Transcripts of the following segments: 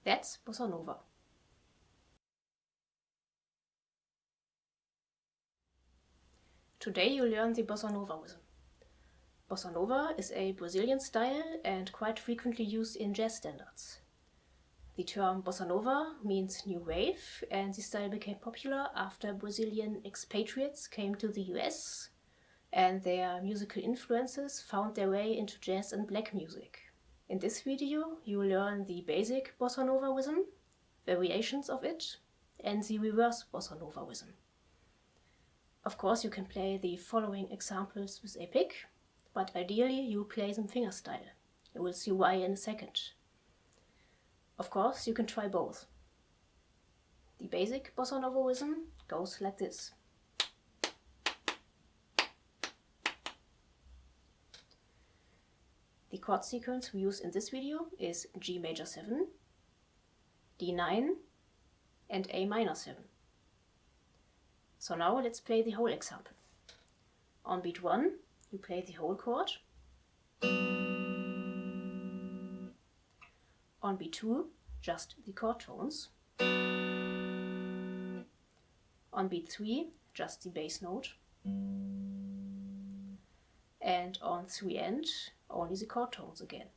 That's Bossa Nova. Today you learn the Bossa Nova rhythm. Bossa Nova is a Brazilian style and quite frequently used in jazz standards. The term Bossa Nova means new wave, and the style became popular after Brazilian expatriates came to the US and their musical influences found their way into jazz and black music. In this video you will learn the basic Bossa Nova rhythm, variations of it, and the reverse Bossa Nova rhythm. Of course you can play the following examples with a pick, but ideally you play them fingerstyle. You will see why in a second. Of course you can try both. The basic Bossa Nova rhythm goes like this. The chord sequence we use in this video is G major 7, D9 and A minor 7. So now let's play the whole example. On beat 1 you play the whole chord. On beat 2 just the chord tones. On beat 3 just the bass note. And on 3 end only the chord tones again.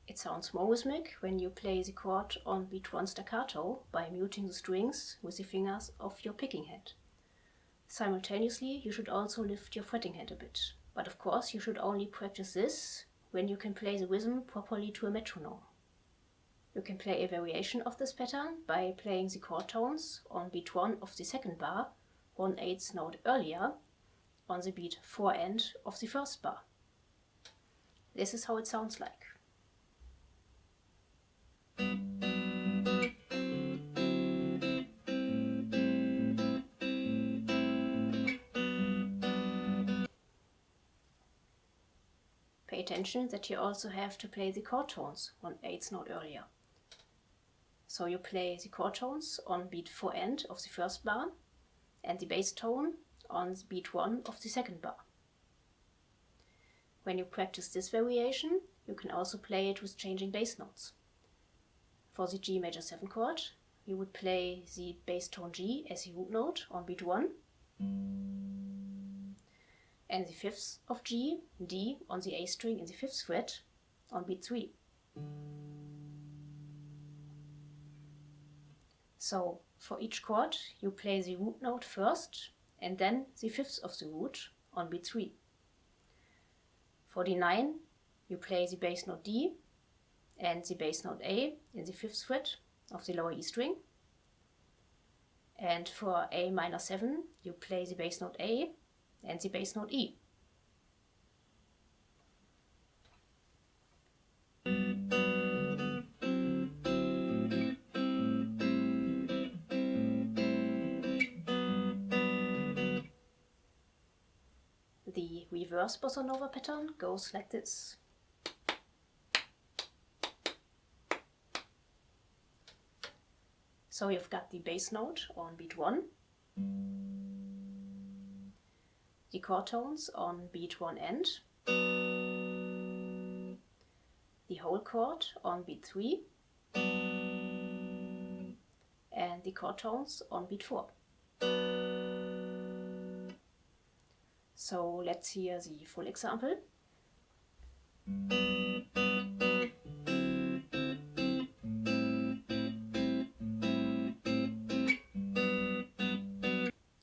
It sounds more rhythmic when you play the chord on beat 1 staccato by muting the strings with the fingers of your picking hand. Simultaneously you should also lift your fretting hand a bit. But of course you should only practice this when you can play the rhythm properly to a metronome. You can play a variation of this pattern by playing the chord tones on beat 1 of the second bar 1/8 note earlier on the beat 4 end of the first bar. This is how it sounds like. Pay attention that you also have to play the chord tones 1/8 note earlier. So you play the chord tones on beat 4 end of the first bar and the bass tone on beat 1 of the second bar. When you practice this variation, you can also play it with changing bass notes. For the G major 7 chord, you would play the bass tone G as the root note on beat 1, and the fifths of G, D on the A string in the 5th fret on beat 3. So for each chord you play the root note first and then the fifths of the root on beat 3. For D9 you play the bass note D and the bass note A in the 5th fret of the lower E string. And for A minor 7 you play the bass note A and the bass note E. The reverse Bossa Nova pattern goes like this. So you've got the bass note on beat 1, the chord tones on beat 1 end, the whole chord on beat 3, and the chord tones on beat 4. So let's hear the full example.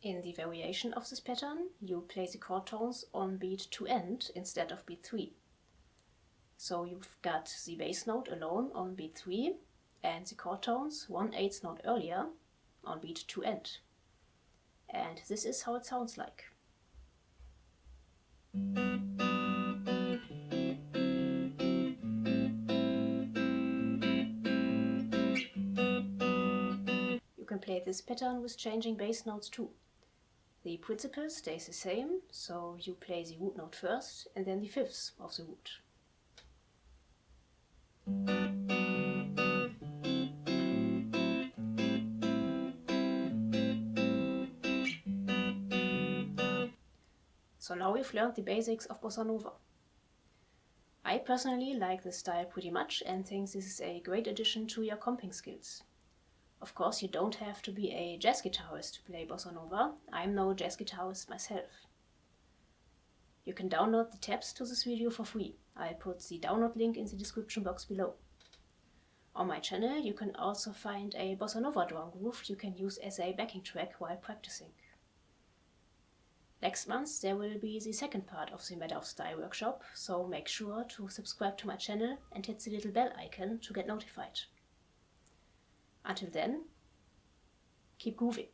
In the variation of this pattern, you play the chord tones on beat 2 end instead of beat 3. So you've got the bass note alone on beat 3 and the chord tones 1/8 note earlier on beat 2 end. And this is how it sounds like. You can play this pattern with changing bass notes too. The principle stays the same, so you play the root note first and then the fifths of the root. So now we've learned the basics of Bossa Nova. I personally like this style pretty much and think this is a great addition to your comping skills. Of course, you don't have to be a jazz guitarist to play Bossa Nova. I'm no jazz guitarist myself. You can download the tabs to this video for free. I'll put the download link in the description box below. On my channel you can also find a Bossa Nova drum groove you can use as a backing track while practicing. Next month there will be the second part of the Matter of Style workshop, so make sure to subscribe to my channel and hit the little bell icon to get notified. Until then, keep grooving.